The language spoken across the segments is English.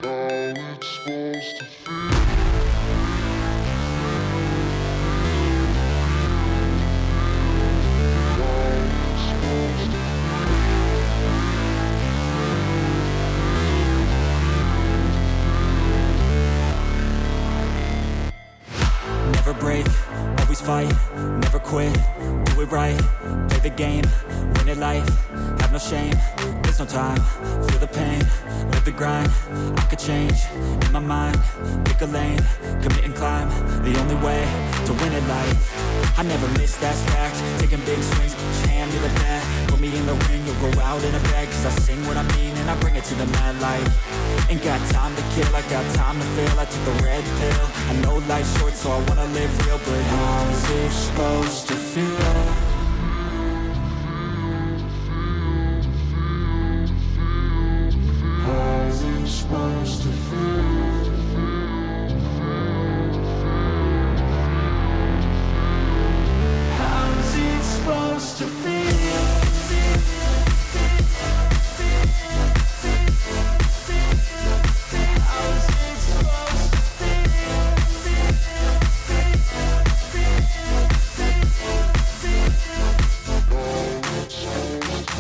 Never break, always fight, never quit, do it right, play the game, win it life, have no shame, there's no time, feel the pain, live the grind, I could change, in my mind, pick a lane, commit and climb, the only way to win it life. I never miss, that's fact, taking big swings, hand me the bat, put me in the ring, you'll go out in a bag, cause I sing what I mean and I bring it to the mad light. Ain't got time to kill, I got time to feel, I took the red pill, I know life's short so I wanna live real, but how's it supposed to feel? How's it supposed to feel? How's it supposed to feel?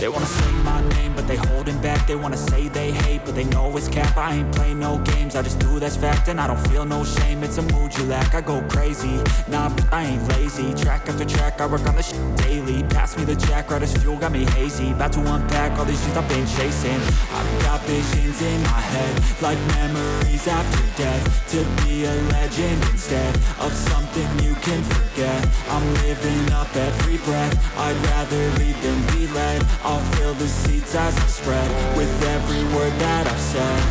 They wanna say my name, but they holding back. They wanna say they hate, but they know it's cap. I ain't play no games, I just do, that's fact. And I don't feel no shame, it's a mood you lack. I go crazy, nah, but I ain't lazy. Track after track, I work on this shit daily. Pass me the jack, right as fuel, got me hazy. About to unpack all these shit I've been chasing. I've got visions in my head, like memories after death. To be a legend instead of something you can forget. I'm living up every breath, I'd rather lead than be led. I'll fill the seats as I spread with every word that I've said.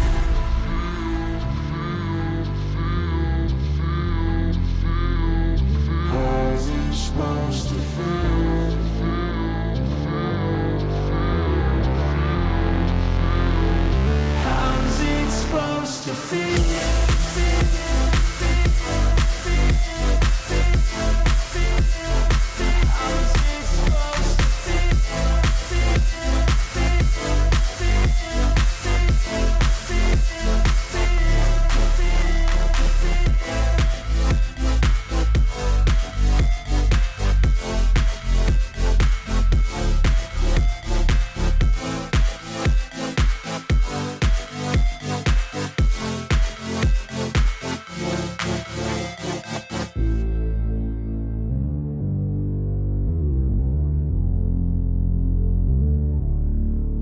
How's it supposed to feel? How's it supposed to feel?